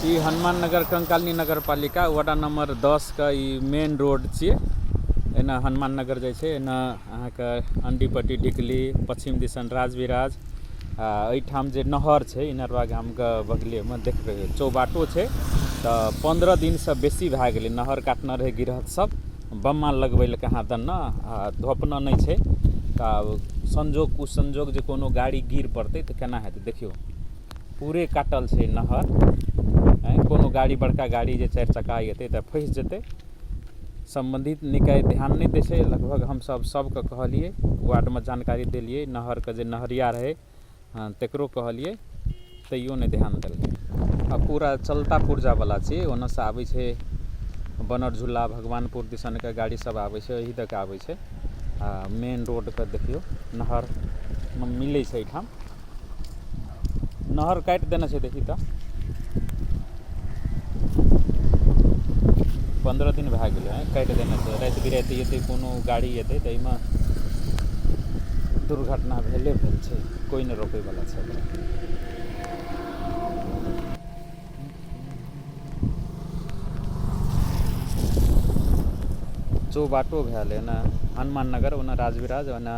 ई हनुमान नगर कंकाली नगर पालिका ward number 10 का main road छे। एना हनुमान नगर जाए छे। एना अहाँके अंडीपट्टी ढिकली पश्चिम दिसन राजविराज एठाम जे नहर छे इनरवा गाम के बगले में देख रहे चौबाटो छे। तो 15 दिन से बेसी भए गेलै नहर काटना रहे गिरहत सब बम्मा लगबै लए कहाँ दन धोपना नहीं छे। तो संजोग कुसंजोग जे कोनो गाड़ी गिर पड़ते तो केना हेतै देखियो पूरे काटल छे नहर। कोनो गाड़ी बड़का गाड़ी जे 4 चक्का एतै तो फंस जेतै। संबंधित निकाय ध्यान नहीं दै छै। लगभग हम सबके कहलिए वार्ड में जानकारी दिलिए नहर के जे नहरिया रहे तकरो कहलिए तैयो नहीं ध्यान देलकै। अब पूरा चलता पुर्जा वाला छे ओने से आबै छे बनरझुला भगवानपुर दिसन के गाड़ी सब आबै छे एही तक आबै छे। मेन रोड के देखियो नहर मिलै छे। एठाम नहर काट देना छे। देखी तो 15 दिन भए गेलै काट देना छे। रात बिराति एतै कोनो गाड़ी एतै तो एहिमे दुर्घटना भेले भेल छे। कोई नहीं रोकै वाला छे। चौबाटो भेल एना हनुमान नगर ओना राजविराज ओना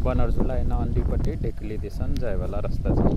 बनरझुला एना अंडीपट्टी ढेकली दिसन जाए वाला रास्ता छे।